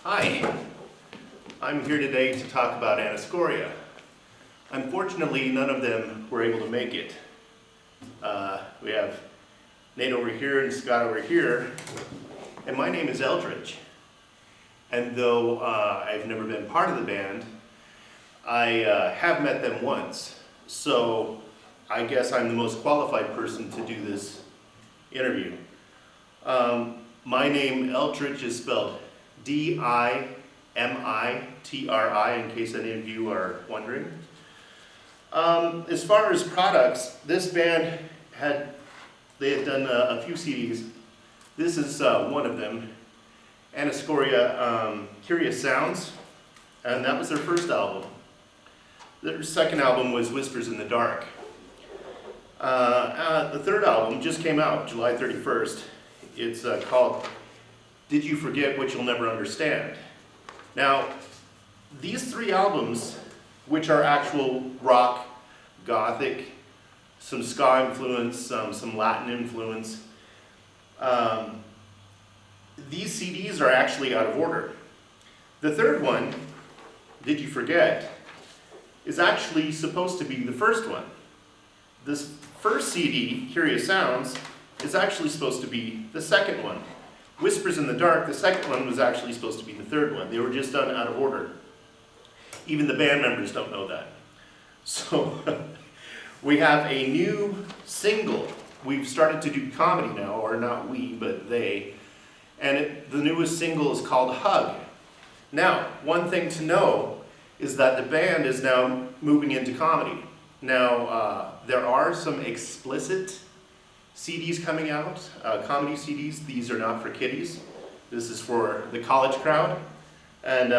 Hi, I'm here today to talk about Anna Scoria. Unfortunately, none of them were able to make it. We have Nate over here and Scott over here, and my name is Eldridge. And though I've never been part of the band, I have met them once. So I guess I'm the most qualified person to do this interview. My name, Eldridge, is spelled Dimitri, in case any of you are wondering. As far as products, this band had done a few CDs. This is one of them, Anna Scoria, Curious Sounds, and that was their first album. Their second album was Whispers in the Dark. The third album just came out July 31st. It's called Did You Forget What You'll Never Understand? Now, these three albums, which are actual rock, gothic, some ska influence, some Latin influence, these CDs are actually out of order. The third one, Did You Forget, is actually supposed to be the first one. This first CD, Curious Sounds, is actually supposed to be the second one. Whispers in the Dark, the second one, was actually supposed to be the third one. They were just done out of order. Even the band members don't know that. So we have a new single. We've started to do comedy now, or not we, but they. And the newest single is called Hug. Now, one thing to know is that the band is now moving into comedy. Now, there are some explicit CDs coming out, comedy CDs. These are not for kiddies. This is for the college crowd. And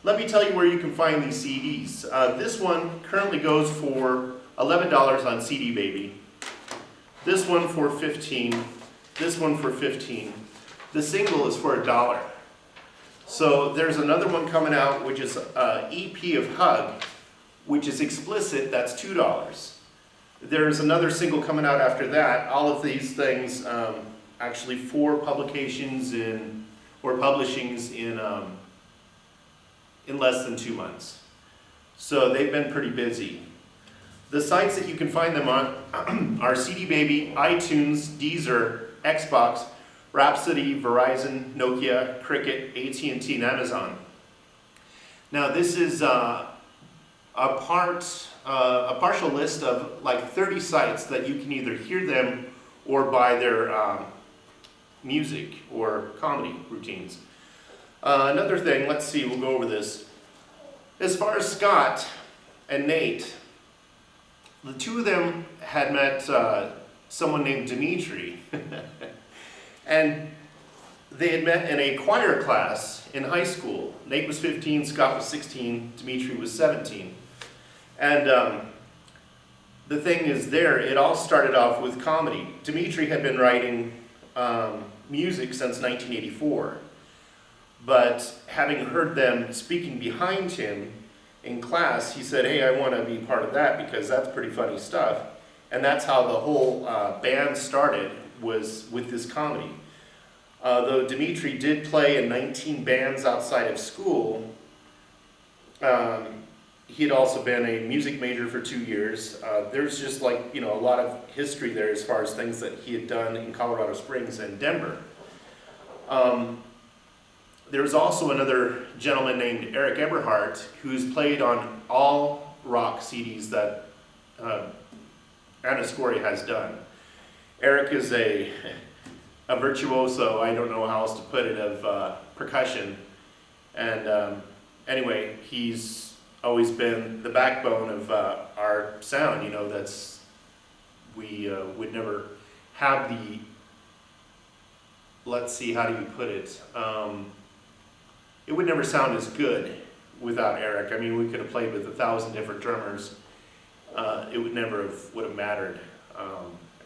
let me tell you where you can find these CDs. This one currently goes for $11 on CD Baby. This one for $15. This one for $15. The single is for $1. So there's another one coming out, which is EP of Hug, which is explicit. That's $2. There's another single coming out after that. All of these things, actually 4 publications or publishings in less than 2 months. So they've been pretty busy. The sites that you can find them on are CD Baby, iTunes, Deezer, Xbox, Rhapsody, Verizon, Nokia, Cricket, AT&T, and Amazon. Now this is a partial list of like 30 sites that you can either hear them or buy their music or comedy routines. Another thing, let's see, we'll go over this. As far as Scott and Nate, the two of them had met someone named Dimitri. And they had met in a choir class in high school. Nate was 15, Scott was 16, Dimitri was 17. And the thing is there, it all started off with comedy. Dimitri had been writing music since 1984. But having heard them speaking behind him in class, he said, hey, I want to be part of that because that's pretty funny stuff. And that's how the whole band started, was with this comedy. Though Dimitri did play in 19 bands outside of school, he had also been a music major for 2 years. There's just like, a lot of history there as far as things that he had done in Colorado Springs and Denver. There was also another gentleman named Eric Eberhardt who's played on all rock CDs that Anna Scoria has done. Eric is a virtuoso, I don't know how else to put it, of percussion. And anyway, he's always been the backbone of our sound. We would never have the, let's see, how do you put it? It would never sound as good without Eric. I mean, we could have played with 1,000 different drummers. It would never would have mattered.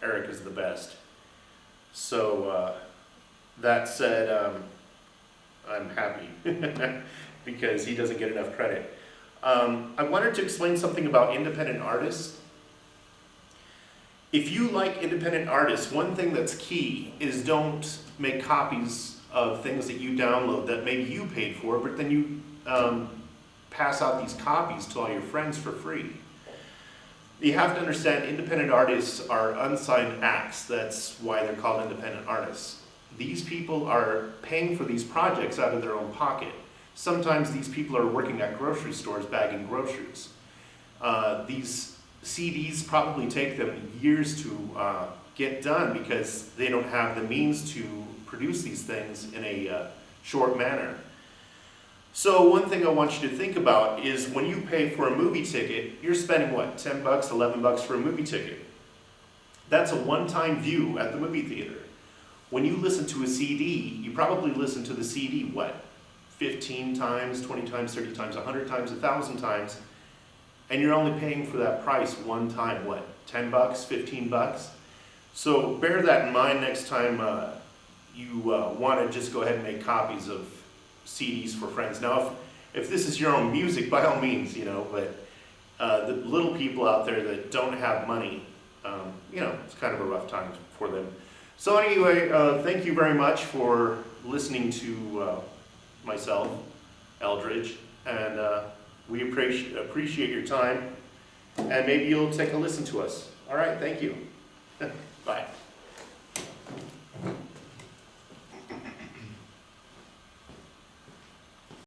Eric is the best. So that said, I'm happy because he doesn't get enough credit. I wanted to explain something about independent artists. If you like independent artists, one thing that's key is don't make copies of things that you download that maybe you paid for, but then you pass out these copies to all your friends for free. You have to understand, independent artists are unsigned acts. That's why they're called independent artists. These people are paying for these projects out of their own pocket. Sometimes these people are working at grocery stores bagging groceries. These CDs probably take them years to get done because they don't have the means to produce these things in a short manner. So one thing I want you to think about is when you pay for a movie ticket, you're spending what, 10 bucks, 11 bucks for a movie ticket. That's a one-time view at the movie theater. When you listen to a CD, you probably listen to the CD, what, 15 times, 20 times, 30 times, 100 times, 1,000 times, and you're only paying for that price one time, what, 10 bucks, 15 bucks? So bear that in mind next time you want to just go ahead and make copies of CDs for friends. Now, if this is your own music, by all means, you know, but the little people out there that don't have money, you know, it's kind of a rough time for them. So anyway, thank you very much for listening to myself, Eldridge, and we appreciate your time, and maybe you'll take a listen to us. All right, thank you. Bye.